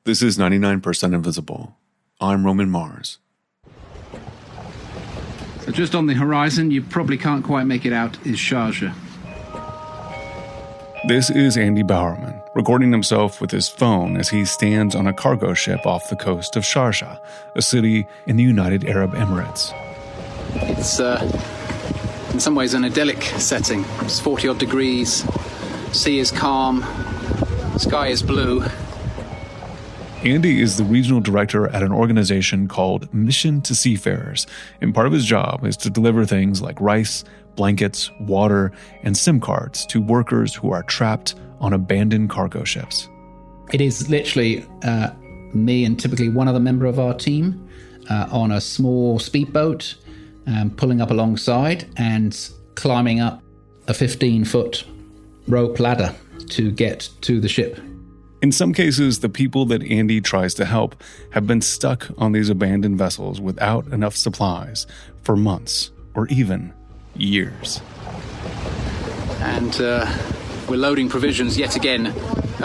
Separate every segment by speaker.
Speaker 1: This is 99% Invisible. I'm Roman Mars.
Speaker 2: So just on the horizon, you probably can't quite make it out, is Sharjah.
Speaker 1: This is Andy Bowerman, recording himself with his phone as he stands on a cargo ship off the coast of Sharjah, a city in the United Arab Emirates.
Speaker 2: It's, in some ways, an idyllic setting. It's 40-odd degrees, sea is calm, sky is blue.
Speaker 1: Andy is the regional director at an organization called Mission to Seafarers, and part of his job is to deliver things like rice, blankets, water, and SIM cards to workers who are trapped on abandoned cargo ships.
Speaker 2: It is literally me and typically one other member of our team on a small speedboat, pulling up alongside and climbing up a 15-foot rope ladder to get to the ship.
Speaker 1: In some cases, the people that Andy tries to help have been stuck on these abandoned vessels without enough supplies for months or even years.
Speaker 2: And we're loading provisions yet again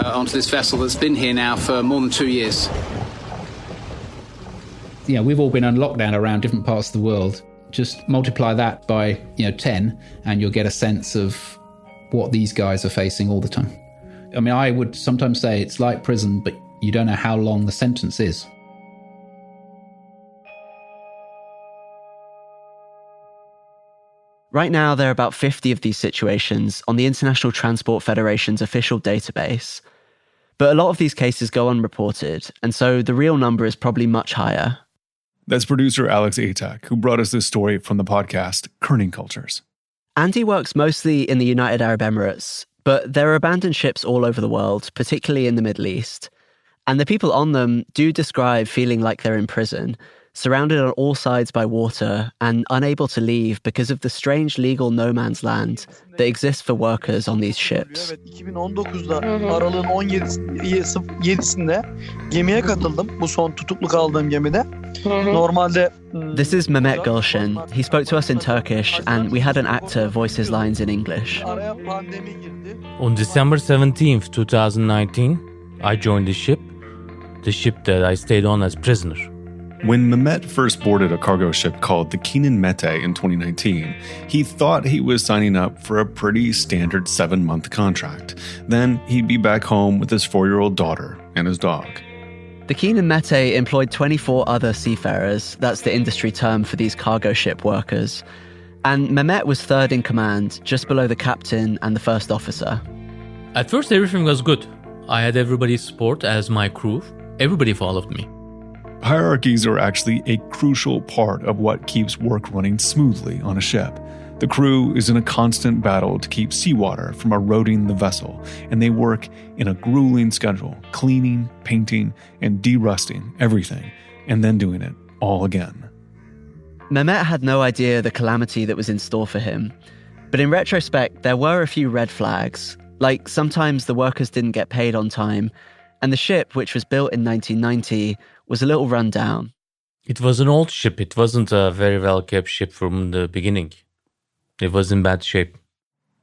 Speaker 2: onto this vessel that's been here now for more than 2 years. Yeah, we've all been on lockdown around different parts of the world. Just multiply that by 10 and you'll get a sense of what these guys are facing all the time. I mean, I would sometimes say it's like prison, but you don't know how long the sentence is.
Speaker 3: Right now, there are about 50 of these situations on the International Transport Federation's official database. But a lot of these cases go unreported, and so the real number is probably much higher.
Speaker 1: That's producer Alex Atack, who brought us this story from the podcast Kerning Cultures.
Speaker 3: Andy works mostly in the United Arab Emirates, but there are abandoned ships all over the world, particularly in the Middle East. And the people on them do describe feeling like they're in prison, surrounded on all sides by water and unable to leave because of the strange legal no man's land that exists for workers on these ships.
Speaker 4: 2019'da Aralığın 17'sinde gemiye katıldım. Bu son tutukluk aldığım gemide. Normalde
Speaker 3: This is Mehmet Gulshin. He spoke to us in Turkish and we had an actor voice his lines in English.
Speaker 5: On December 17th, 2019, I joined the ship that I stayed on as prisoner.
Speaker 1: When Mehmet first boarded a cargo ship called the Kenan Mete in 2019, he thought he was signing up for a pretty standard 7-month contract. Then he'd be back home with his 4-year-old daughter and his dog.
Speaker 3: The Kenan Mete employed 24 other seafarers, that's the industry term for these cargo ship workers. And Mehmet was third in command, just below the captain and the first officer.
Speaker 5: At first, everything was good. I had everybody's support as my crew. Everybody followed me.
Speaker 1: Hierarchies are actually a crucial part of what keeps work running smoothly on a ship. The crew is in a constant battle to keep seawater from eroding the vessel, and they work in a grueling schedule, cleaning, painting, and de-rusting everything, and then doing it all again.
Speaker 3: Mehmet had no idea the calamity that was in store for him. But in retrospect, there were a few red flags, like sometimes the workers didn't get paid on time, and the ship, which was built in 1990, was a little run down.
Speaker 5: It was an old ship. It wasn't a very well-kept ship from the beginning. It was in bad shape.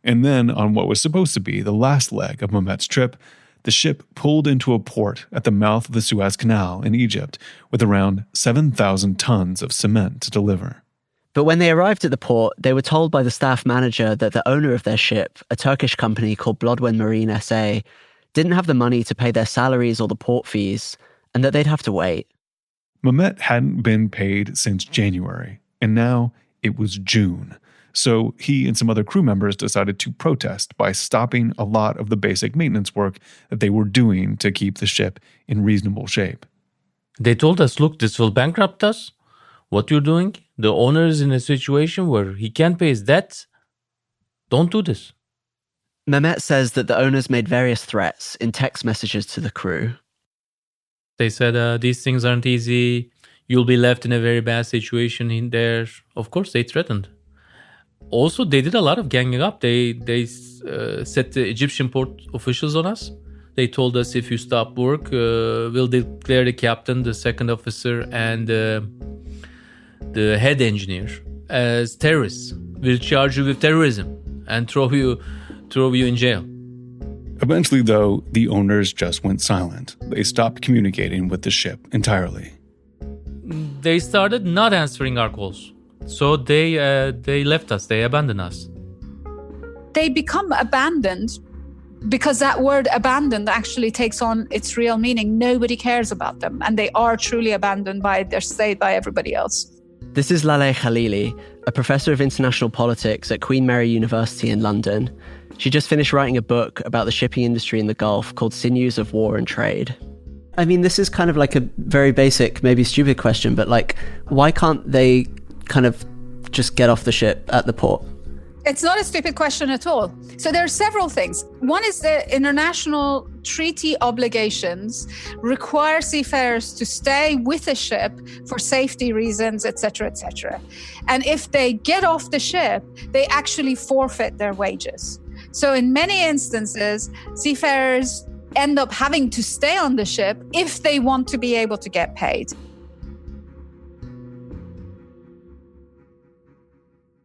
Speaker 1: And then, on what was supposed to be the last leg of Mehmet's trip, the ship pulled into a port at the mouth of the Suez Canal in Egypt with around 7,000 tons of cement to deliver.
Speaker 3: But when they arrived at the port, they were told by the staff manager that the owner of their ship, a Turkish company called Blodwen Marine SA, didn't have the money to pay their salaries or the port fees, and that they'd have to wait.
Speaker 1: Mehmet hadn't been paid since January, and now it was June. So he and some other crew members decided to protest by stopping a lot of the basic maintenance work that they were doing to keep the ship in reasonable shape.
Speaker 5: They told us, look, this will bankrupt us. What you're doing? The owner is in a situation where he can't pay his debts. Don't do this.
Speaker 3: Mehmet says that the owners made various threats in text messages to the crew.
Speaker 5: They said, these things aren't easy. You'll be left in a very bad situation in there. Of course, they threatened. Also, they did a lot of ganging up. They set the Egyptian port officials on us. They told us if you stop work, we'll declare the captain, the second officer, and the head engineer as terrorists. We'll charge you with terrorism and throw you in jail.
Speaker 1: Eventually, though, the owners just went silent. They stopped communicating with the ship entirely.
Speaker 5: They started not answering our calls. So they left us, they abandoned us.
Speaker 6: They become abandoned because that word abandoned actually takes on its real meaning. Nobody cares about them, and they are truly abandoned by their state, by everybody else.
Speaker 3: This is Laleh Khalili, a professor of international politics at Queen Mary University in London. She just finished writing a book about the shipping industry in the Gulf called Sinews of War and Trade. I mean, this is kind of like a very basic, maybe stupid question, but like, why can't they kind of just get off the ship at the port?
Speaker 6: It's not a stupid question at all. So there are several things. One is the international treaty obligations require seafarers to stay with a ship for safety reasons, etc., etc. And if they get off the ship, they actually forfeit their wages. So in many instances, seafarers end up having to stay on the ship if they want to be able to get paid.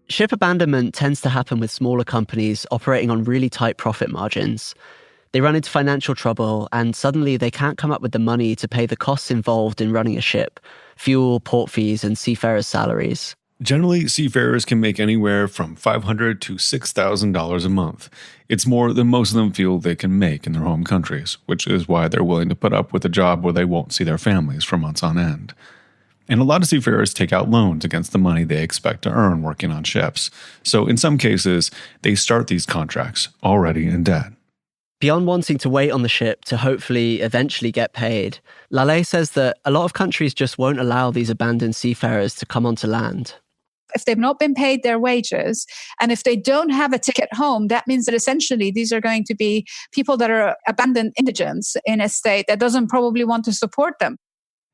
Speaker 3: Ship abandonment tends to happen with smaller companies operating on really tight profit margins. They run into financial trouble and suddenly they can't come up with the money to pay the costs involved in running a ship, fuel, port fees, and seafarers' salaries.
Speaker 1: Generally, seafarers can make anywhere from $500 to $6,000 a month. It's more than most of them feel they can make in their home countries, which is why they're willing to put up with a job where they won't see their families for months on end. And a lot of seafarers take out loans against the money they expect to earn working on ships. So in some cases, they start these contracts already in debt.
Speaker 3: Beyond wanting to wait on the ship to hopefully eventually get paid, Laleh says that a lot of countries just won't allow these abandoned seafarers to come onto land.
Speaker 6: If they've not been paid their wages, and if they don't have a ticket home, that means that essentially these are going to be people that are abandoned indigents in a state that doesn't probably want to support them.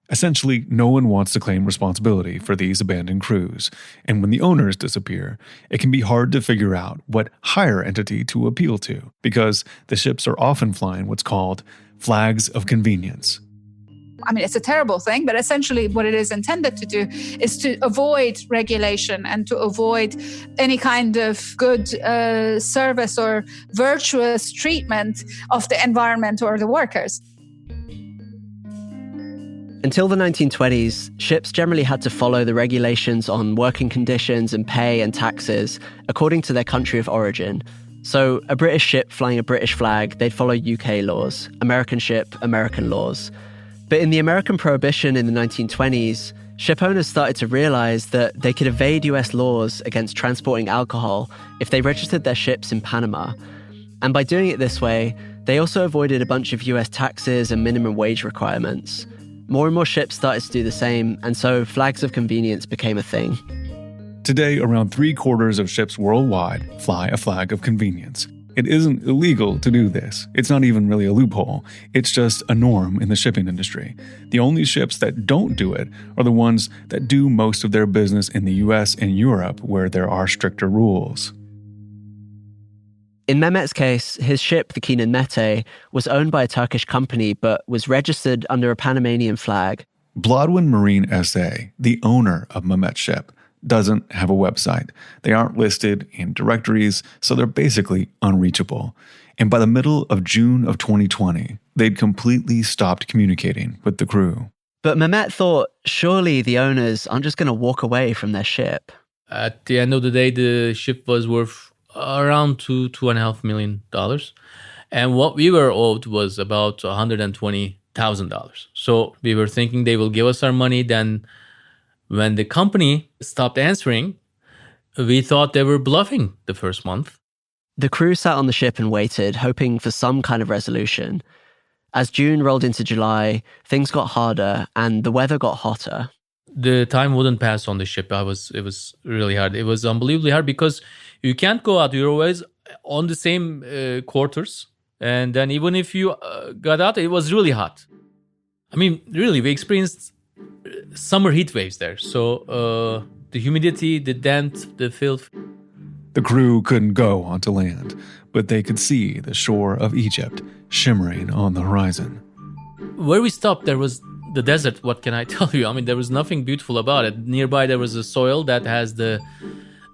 Speaker 1: Essentially, no one wants to claim responsibility for these abandoned crews, and when the owners disappear, it can be hard to figure out what higher entity to appeal to, because the ships are often flying what's called flags of convenience.
Speaker 6: I mean, it's a terrible thing, but essentially what it is intended to do is to avoid regulation and to avoid any kind of good service or virtuous treatment of the environment or the workers.
Speaker 3: Until the 1920s, ships generally had to follow the regulations on working conditions and pay and taxes according to their country of origin. So a British ship flying a British flag, they'd follow UK laws. American ship, American laws. But in the American Prohibition in the 1920s, ship owners started to realize that they could evade US laws against transporting alcohol if they registered their ships in Panama. And by doing it this way, they also avoided a bunch of US taxes and minimum wage requirements. More and more ships started to do the same, and so flags of convenience became a thing.
Speaker 1: Today, around 3/4 of ships worldwide fly a flag of convenience. It isn't illegal to do this. It's not even really a loophole. It's just a norm in the shipping industry. The only ships that don't do it are the ones that do most of their business in the US and Europe, where there are stricter rules.
Speaker 3: In Mehmet's case, his ship, the Kenan Mete, was owned by a Turkish company but was registered under a Panamanian flag.
Speaker 1: Blodwin Marine SA, the owner of Mehmet's ship, doesn't have a website. They aren't listed in directories, so they're basically unreachable. And by the middle of June of 2020, they'd completely stopped communicating with the crew.
Speaker 3: But Mehmet thought, surely the owners aren't just going to walk away from their ship.
Speaker 5: At the end of the day, the ship was worth around $2.5 million. And what we were owed was about $120,000. So we were thinking they will give us our money. Then when the company stopped answering, we thought they were bluffing the first month.
Speaker 3: The crew sat on the ship and waited, hoping for some kind of resolution. As June rolled into July, things got harder and the weather got hotter.
Speaker 5: The time wouldn't pass on the ship. It was really hard. It was unbelievably hard because you can't go out. You're always on the same quarters. And then even if you got out, it was really hot. I mean, really, we experienced summer heat waves there. So the humidity, the damp, the filth.
Speaker 1: The crew couldn't go onto land, but they could see the shore of Egypt shimmering on the horizon.
Speaker 5: Where we stopped, there was the desert. What can I tell you? I mean, there was nothing beautiful about it. Nearby, there was a soil that has the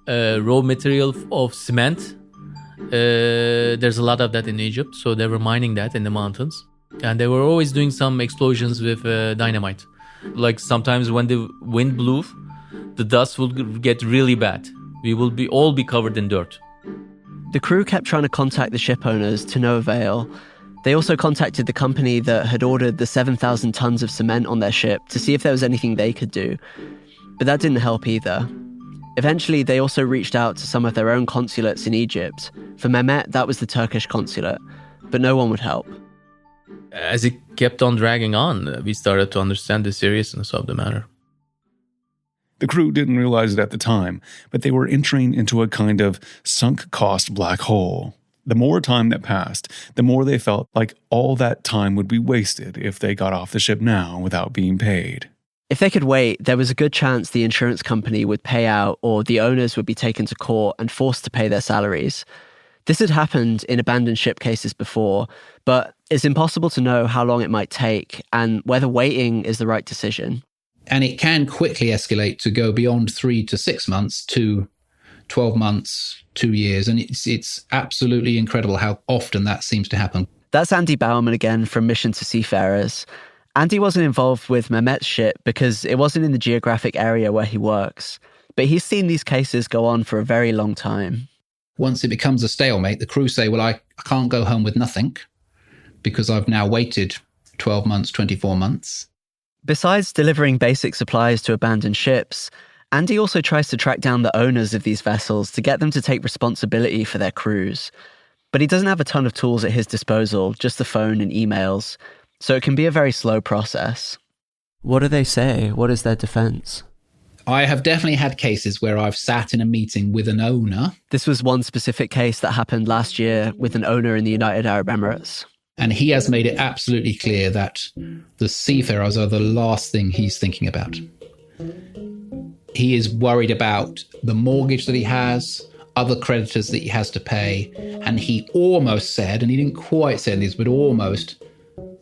Speaker 5: raw material of cement. There's a lot of that in Egypt, so they were mining that in the mountains. And they were always doing some explosions with dynamite. Like sometimes when the wind blew, the dust would get really bad. We will all be covered in dirt.
Speaker 3: The crew kept trying to contact the ship owners to no avail. They also contacted the company that had ordered the 7,000 tons of cement on their ship to see if there was anything they could do. But that didn't help either. Eventually, they also reached out to some of their own consulates in Egypt. For Mehmet, that was the Turkish consulate, but no one would help.
Speaker 5: As it kept on dragging on, we started to understand the seriousness of the matter.
Speaker 1: The crew didn't realize it at the time, but they were entering into a kind of sunk-cost black hole. The more time that passed, the more they felt like all that time would be wasted if they got off the ship now without being paid.
Speaker 3: If they could wait, there was a good chance the insurance company would pay out or the owners would be taken to court and forced to pay their salaries. This had happened in abandoned ship cases before, but it's impossible to know how long it might take and whether waiting is the right decision.
Speaker 2: And it can quickly escalate to go beyond 3 to 6 months to 12 months, 2 years. And it's absolutely incredible how often that seems to happen.
Speaker 3: That's Andy Bowerman again from Mission to Seafarers. Andy wasn't involved with Mehmet's ship because it wasn't in the geographic area where he works. But he's seen these cases go on for a very long time.
Speaker 2: Once it becomes a stalemate, the crew say, well, I can't go home with nothing because I've now waited 12 months, 24 months.
Speaker 3: Besides delivering basic supplies to abandoned ships, Andy also tries to track down the owners of these vessels to get them to take responsibility for their crews. But he doesn't have a ton of tools at his disposal, just the phone and emails. So it can be a very slow process. What do they say? What is their defense?
Speaker 2: I have definitely had cases where I've sat in a meeting with an owner.
Speaker 3: This was one specific case that happened last year with an owner in the United Arab Emirates.
Speaker 2: And he has made it absolutely clear that the seafarers are the last thing he's thinking about. He is worried about the mortgage that he has, other creditors that he has to pay. And he almost said, and he didn't quite say this, but almost,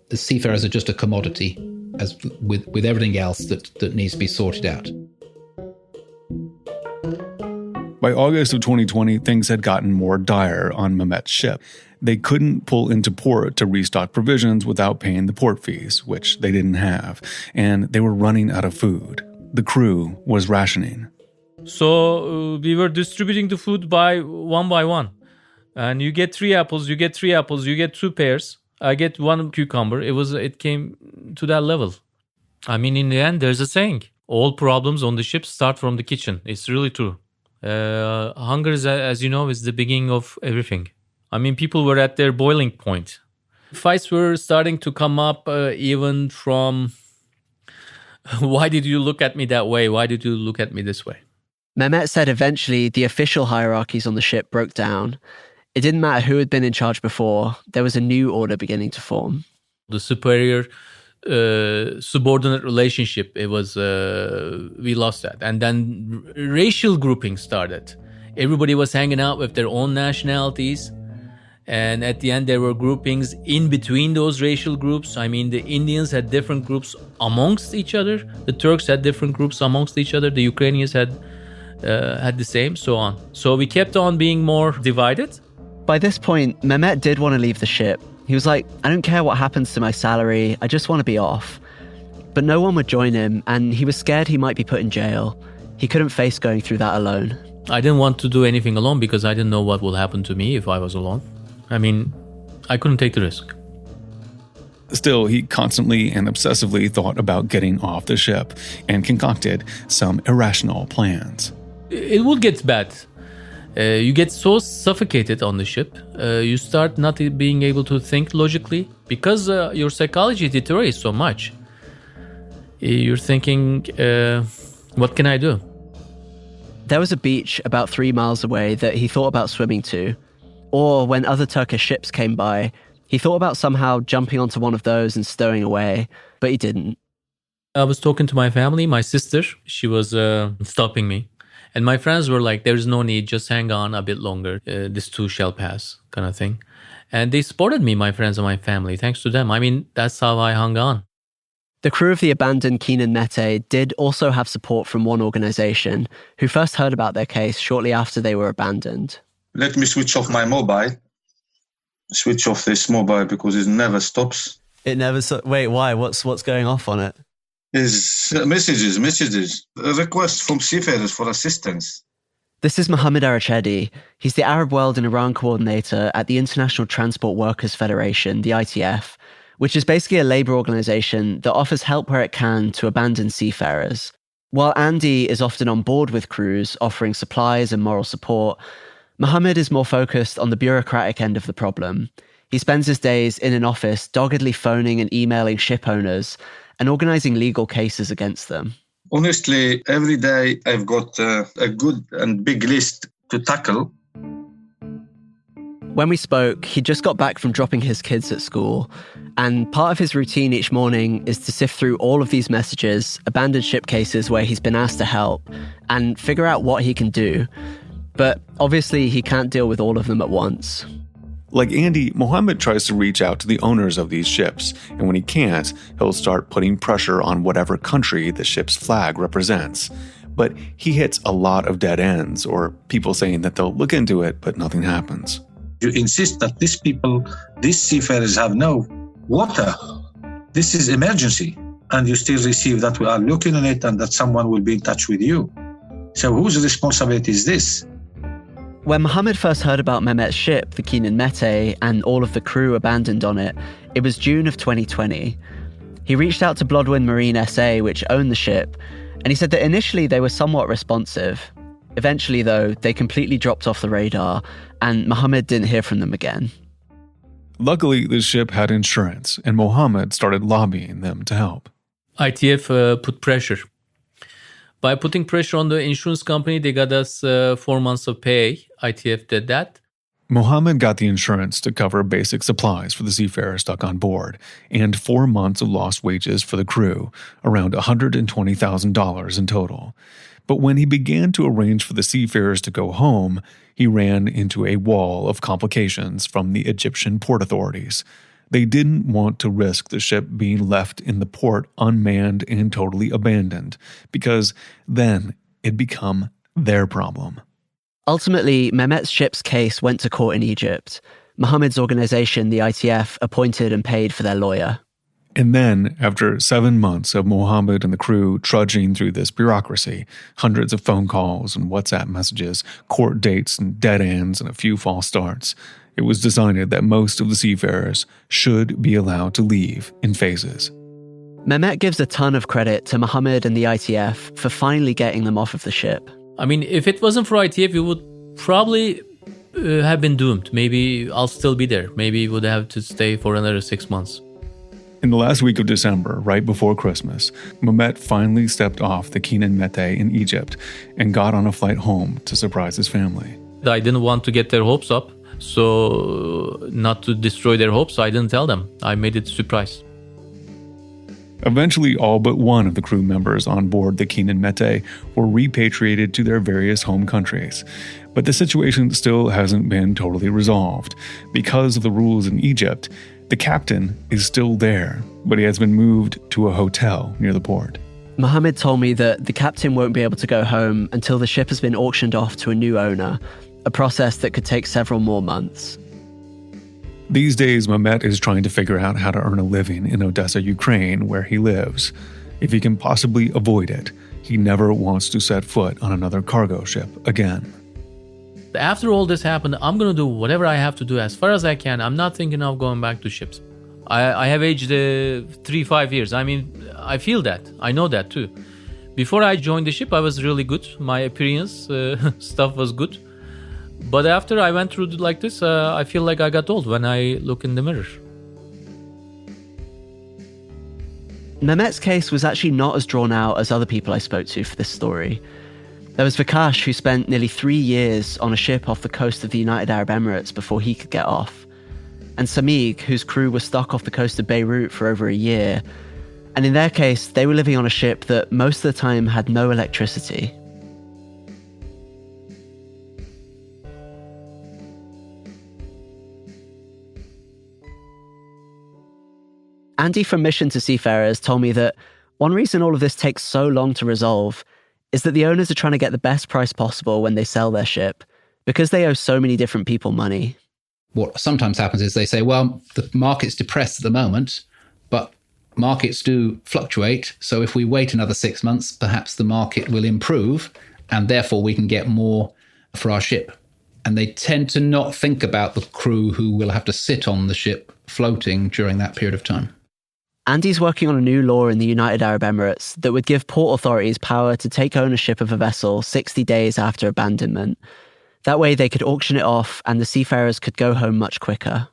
Speaker 2: the seafarers are just a commodity, as with everything else that needs to be sorted out.
Speaker 1: By August of 2020, things had gotten more dire on Mehmet's ship. They couldn't pull into port to restock provisions without paying the port fees, which they didn't have, and they were running out of food. The crew was rationing.
Speaker 5: So we were distributing the food by one. And you get 3 apples, you get 2 pears. I get 1 cucumber. It came to that level. I mean, in the end, there's a saying, all problems on the ship start from the kitchen. It's really true. Hunger, as you know, is the beginning of everything. I mean, people were at their boiling point. Fights were starting to come up even from, why did you look at me that way? Why did you look at me this way?
Speaker 3: Mehmet said eventually the official hierarchies on the ship broke down. It didn't matter who had been in charge before. There was a new order beginning to form.
Speaker 5: The superior subordinate relationship, we lost that. And then racial grouping started. Everybody was hanging out with their own nationalities. And at the end, there were groupings in between those racial groups. I mean, the Indians had different groups amongst each other. The Turks had different groups amongst each other. The Ukrainians had the same, so on. So we kept on being more divided.
Speaker 3: By this point, Mehmet did want to leave the ship. He was like, I don't care what happens to my salary. I just want to be off. But no one would join him, and he was scared he might be put in jail. He couldn't face going through that alone.
Speaker 5: I didn't want to do anything alone because I didn't know what would happen to me if I was alone. I mean, I couldn't take the risk.
Speaker 1: Still, he constantly and obsessively thought about getting off the ship and concocted some irrational plans.
Speaker 5: It would get bad. You get so suffocated on the ship. You start not being able to think logically because your psychology deteriorates so much. You're thinking, what can I do?
Speaker 3: There was a beach about 3 miles away that he thought about swimming to. Or when other Turkish ships came by, he thought about somehow jumping onto one of those and stowing away, but he didn't.
Speaker 5: I was talking to my family, my sister, she was stopping me. And my friends were like, there's no need, just hang on a bit longer. This too shall pass, kind of thing. And they supported me, my friends and my family, thanks to them. I mean, that's how I hung on.
Speaker 3: The crew of the abandoned Kenan Mete did also have support from one organization who first heard about their case shortly after they were abandoned.
Speaker 7: let me switch off my mobile. Switch off this mobile because it never stops.
Speaker 3: It never... Wait, why? What's going off on it?
Speaker 7: Is messages, requests from seafarers for assistance.
Speaker 3: This is Mohammed Arachedi. He's the Arab World and Iran coordinator at the International Transport Workers Federation, the ITF, which is basically a labour organisation that offers help where it can to abandoned seafarers. While Andy is often on board with crews, offering supplies and moral support, Mohammed is more focused on the bureaucratic end of the problem. He spends his days in an office doggedly phoning and emailing ship owners and organising legal cases against them.
Speaker 7: Honestly, every day I've got a good and big list to tackle.
Speaker 3: When we spoke, he just got back from dropping his kids at school, and part of his routine each morning is to sift through all of these messages, abandoned ship cases where he's been asked to help, and figure out what he can do. But obviously, he can't deal with all of them at once.
Speaker 1: Like Andy, Mohammed tries to reach out to the owners of these ships, and when he can't, he'll start putting pressure on whatever country the ship's flag represents. But he hits a lot of dead ends, or people saying that they'll look into it, but nothing happens.
Speaker 8: You insist that these seafarers have no water. This is emergency. And you still receive that we are looking on it and that someone will be in touch with you. So whose responsibility is this?
Speaker 3: When Mohammed first heard about Mehmet's ship, the Kenan Mete, and all of the crew abandoned on it, it was June of 2020. He reached out to Blodwyn Marine SA, which owned the ship, and he said that initially they were somewhat responsive. Eventually, though, they completely dropped off the radar, and Mohammed didn't hear from them again.
Speaker 1: Luckily, the ship had insurance, and Mohammed started lobbying them to help.
Speaker 5: ITF put pressure. By putting pressure on the insurance company, they got us 4 months of pay. ITF did that.
Speaker 1: Mohammed got the insurance to cover basic supplies for the seafarers stuck on board, and 4 months of lost wages for the crew, around $120,000 in total. But when he began to arrange for the seafarers to go home, he ran into a wall of complications from the Egyptian port authorities. They didn't want to risk the ship being left in the port unmanned and totally abandoned, because then it'd become their problem.
Speaker 3: Ultimately, Mehmet's ship's case went to court in Egypt. Mohammed's organization, the ITF, appointed and paid for their lawyer.
Speaker 1: And then, after 7 months of Mohammed and the crew trudging through this bureaucracy, hundreds of phone calls and WhatsApp messages, court dates and dead ends and a few false starts, it was decided that most of the seafarers should be allowed to leave in phases.
Speaker 3: Mehmet gives a ton of credit to Mohammed and the ITF for finally getting them off of the ship.
Speaker 5: I mean, if it wasn't for ITF, we would probably have been doomed. Maybe I'll still be there. Maybe we would have to stay for another 6 months.
Speaker 1: In the last week of December, right before Christmas, Mehmet finally stepped off the Kenan Mete in Egypt and got on a flight home to surprise his family.
Speaker 5: I didn't want to get their hopes up. So not to destroy their hopes, I didn't tell them. I made it a surprise.
Speaker 1: Eventually, all but one of the crew members on board the Kenan Mete were repatriated to their various home countries. But the situation still hasn't been totally resolved. Because of the rules in Egypt, the captain is still there, but he has been moved to a hotel near the port.
Speaker 3: Mohammed told me that the captain won't be able to go home until the ship has been auctioned off to a new owner, a process that could take several more months.
Speaker 1: These days, Mehmet is trying to figure out how to earn a living in Odessa, Ukraine, where he lives. If he can possibly avoid it, he never wants to set foot on another cargo ship again.
Speaker 5: After all this happened, I'm going to do whatever I have to do as far as I can. I'm not thinking of going back to ships. I have aged 3-5 years. I mean, I feel that. I know that too. Before I joined the ship, I was really good. My appearance, stuff was good. But after I went through like this, I feel like I got old when I look in the mirror.
Speaker 3: Mehmet's case was actually not as drawn out as other people I spoke to for this story. There was Vikash, who spent nearly 3 years on a ship off the coast of the United Arab Emirates before he could get off. And Samig, whose crew was stuck off the coast of Beirut for over a year. And in their case, they were living on a ship that most of the time had no electricity. Andy from Mission to Seafarers told me that one reason all of this takes so long to resolve is that the owners are trying to get the best price possible when they sell their ship, because they owe so many different people money.
Speaker 2: What sometimes happens is they say, well, the market's depressed at the moment, but markets do fluctuate. So if we wait another 6 months, perhaps the market will improve and therefore we can get more for our ship. And they tend to not think about the crew who will have to sit on the ship floating during that period of time.
Speaker 3: Andy's working on a new law in the United Arab Emirates that would give port authorities power to take ownership of a vessel 60 days after abandonment. That way they could auction it off and the seafarers could go home much quicker.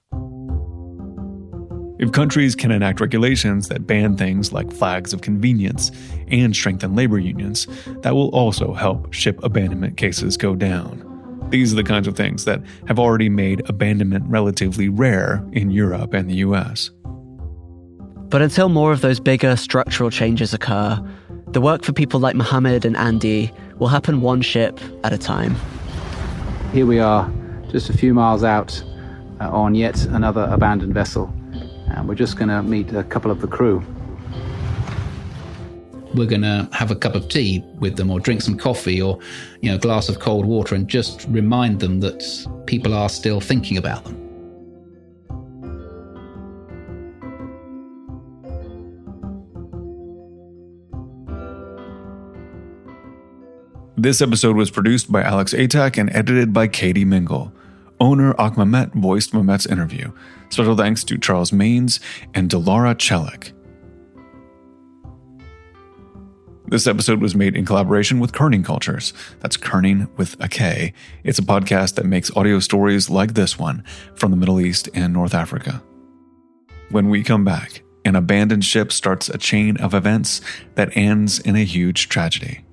Speaker 1: If countries can enact regulations that ban things like flags of convenience and strengthen labor unions, that will also help ship abandonment cases go down. These are the kinds of things that have already made abandonment relatively rare in Europe and the US.
Speaker 3: But until more of those bigger structural changes occur, the work for people like Mohammed and Andy will happen one ship at a time.
Speaker 2: Here we are, just a few miles out on yet another abandoned vessel. And we're just going to meet a couple of the crew. We're going to have a cup of tea with them or drink some coffee or, a glass of cold water and just remind them that people are still thinking about them.
Speaker 1: This episode was produced by Alex Atack and edited by Katie Mingle. Owner Akmamet voiced Mamet's interview. Special thanks to Charles Maines and Delara Chelik. This episode was made in collaboration with Kerning Cultures. That's Kerning with a K. It's a podcast that makes audio stories like this one from the Middle East and North Africa. When we come back, an abandoned ship starts a chain of events that ends in a huge tragedy.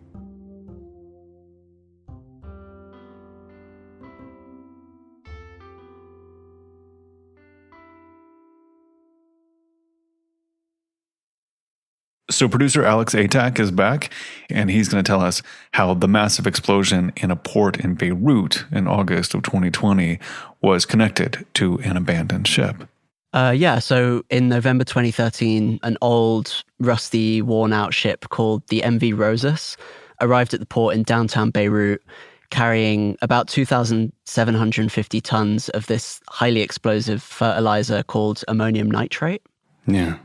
Speaker 1: So producer Alex Atack is back, and he's going to tell us how the massive explosion in a port in Beirut in August of 2020 was connected to an abandoned ship.
Speaker 3: So in November 2013, an old, rusty, worn-out ship called the MV Rosas arrived at the port in downtown Beirut, carrying about 2,750 tons of this highly explosive fertilizer called ammonium nitrate.
Speaker 1: Yeah.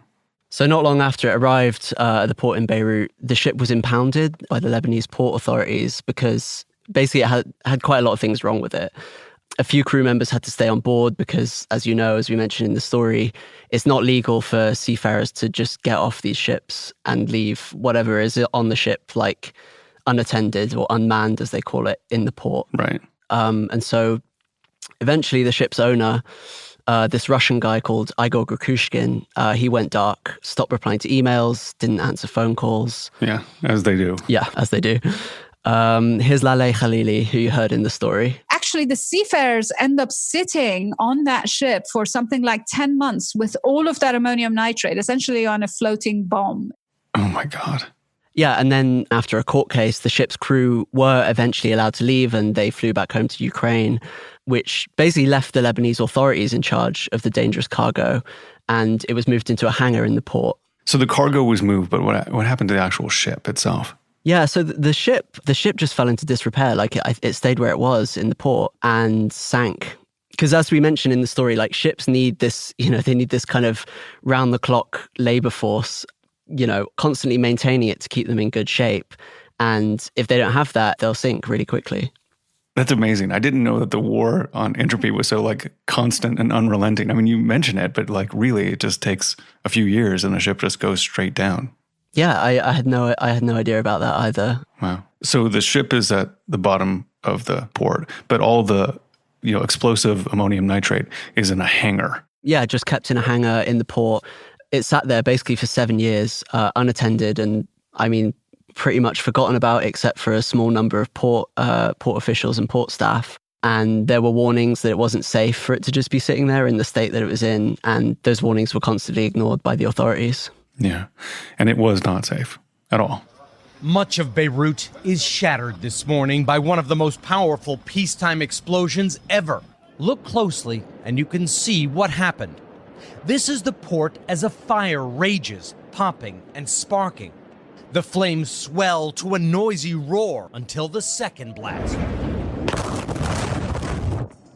Speaker 3: So not long after it arrived at the port in Beirut, the ship was impounded by the Lebanese port authorities because basically it had quite a lot of things wrong with it. A few crew members had to stay on board because, as you know, as we mentioned in the story, it's not legal for seafarers to just get off these ships and leave whatever is on the ship, like unattended or unmanned, as they call it, in the port.
Speaker 1: Right.
Speaker 3: And so eventually the ship's owner, this Russian guy called Igor Grakushkin, he went dark, stopped replying to emails, didn't answer phone calls.
Speaker 1: Yeah, as they do.
Speaker 3: Yeah, as they do. Here's Laleh Khalili, who you heard in the story.
Speaker 6: Actually, the seafarers end up sitting on that ship for something like 10 months with all of that ammonium nitrate, essentially on a floating bomb.
Speaker 1: Oh my God.
Speaker 3: Yeah, and then after a court case, the ship's crew were eventually allowed to leave and they flew back home to Ukraine, which basically left the Lebanese authorities in charge of the dangerous cargo, and it was moved into a hangar in the port.
Speaker 1: So the cargo was moved, but what happened to the actual ship itself?
Speaker 3: Yeah, so the ship just fell into disrepair. Like it stayed where it was in the port and sank. Because as we mentioned in the story, like ships need this, they need this kind of round-the-clock labor force, constantly maintaining it to keep them in good shape. And if they don't have that, they'll sink really quickly.
Speaker 1: That's amazing. I didn't know that the war on entropy was so constant and unrelenting. I mean, you mention it, but really it just takes a few years and the ship just goes straight down.
Speaker 3: Yeah, I had no idea about that either.
Speaker 1: Wow. So the ship is at the bottom of the port, but all the explosive ammonium nitrate is in a hangar.
Speaker 3: Yeah, just kept in a hangar in the port. It sat there basically for 7 years, unattended, and pretty much forgotten about, except for a small number of port officials and port staff. And there were warnings that it wasn't safe for it to just be sitting there in the state that it was in, and those warnings were constantly ignored by the authorities.
Speaker 1: Yeah, and it was not safe at all.
Speaker 9: Much of Beirut is shattered this morning by one of the most powerful peacetime explosions ever. Look closely and you can see what happened. This is the port as a fire rages, popping and sparking. The flames swell to a noisy roar until the second blast.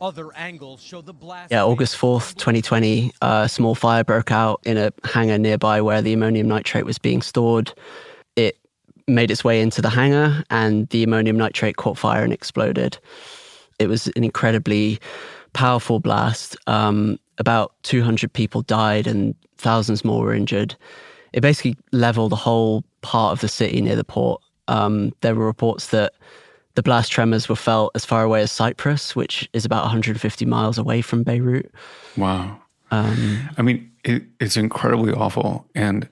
Speaker 9: Other angles show the blast.
Speaker 3: Yeah, August 4th, 2020, a small fire broke out in a hangar nearby where the ammonium nitrate was being stored. It made its way into the hangar and the ammonium nitrate caught fire and exploded. It was an incredibly powerful blast. About 200 people died and thousands more were injured. It basically leveled the whole part of the city near the port. There were reports that the blast tremors were felt as far away as Cyprus, which is about 150 miles away from Beirut.
Speaker 1: Wow. I mean, it's incredibly awful. And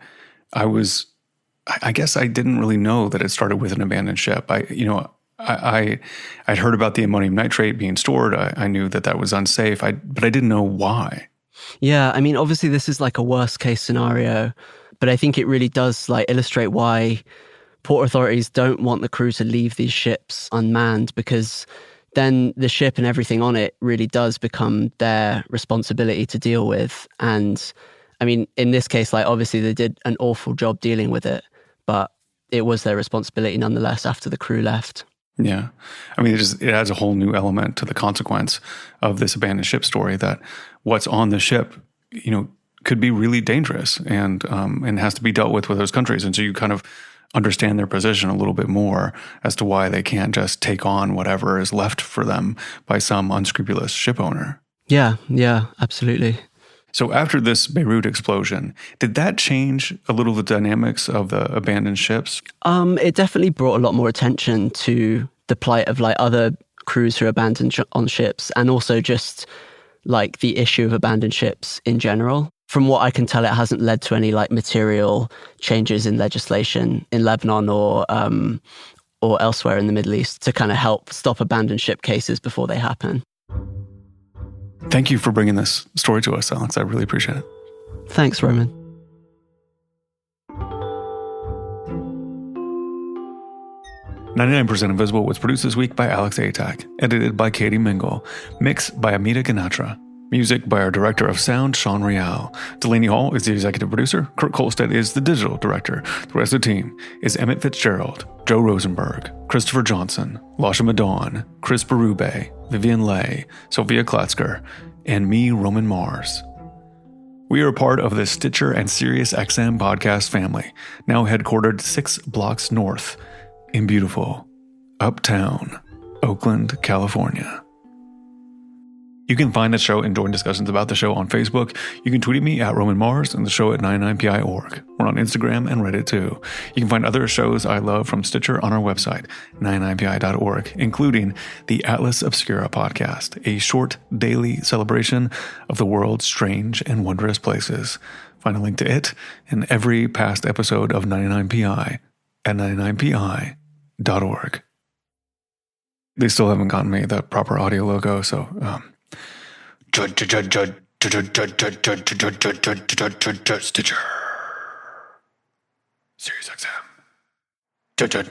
Speaker 1: I guess I didn't really know that it started with an abandoned ship. I'd heard about the ammonium nitrate being stored. I knew that was unsafe, but I didn't know why.
Speaker 3: Yeah, I mean, obviously this is like a worst case scenario, but I think it really does like illustrate why port authorities don't want the crew to leave these ships unmanned, because then the ship and everything on it really does become their responsibility to deal with. And I mean, in this case, like obviously they did an awful job dealing with it, but it was their responsibility nonetheless after the crew left.
Speaker 1: Yeah. I mean, it adds a whole new element to the consequence of this abandoned ship story, that what's on the ship, could be really dangerous and has to be dealt with those countries. And so you kind of understand their position a little bit more as to why they can't just take on whatever is left for them by some unscrupulous ship owner.
Speaker 3: Yeah, absolutely.
Speaker 1: So after this Beirut explosion, did that change a little the dynamics of the abandoned ships?
Speaker 3: It definitely brought a lot more attention to the plight of like other crews who are abandoned on ships, and also just like the issue of abandoned ships in general. From what I can tell, it hasn't led to any like material changes in legislation in Lebanon or elsewhere in the Middle East to kind of help stop abandoned ship cases before they happen.
Speaker 1: Thank you for bringing this story to us, Alex. I really appreciate it.
Speaker 3: Thanks, Roman.
Speaker 1: "99% Invisible" was produced this week by Alex Atack, edited by Katie Mingle, mixed by Amita Ganatra. Music by our director of sound, Sean Real. Delaney Hall is the executive producer. Kurt Kolstad is the digital director. The rest of the team is Emmett Fitzgerald, Joe Rosenberg, Christopher Johnson, Lasha Madon, Chris Berube, Vivian Lay, Sophia Klatzker, and me, Roman Mars. We are a part of the Stitcher and SiriusXM podcast family, now headquartered 6 blocks north in beautiful uptown Oakland, California. You can find the show and join discussions about the show on Facebook. You can tweet at me at Roman Mars and the show at 99pi.org. We're on Instagram and Reddit too. You can find other shows I love from Stitcher on our website, 99pi.org, including the Atlas Obscura podcast, a short daily celebration of the world's strange and wondrous places. Find a link to it and every past episode of 99pi at 99pi.org. They still haven't gotten me the proper audio logo, so Stitcher. SiriusXM.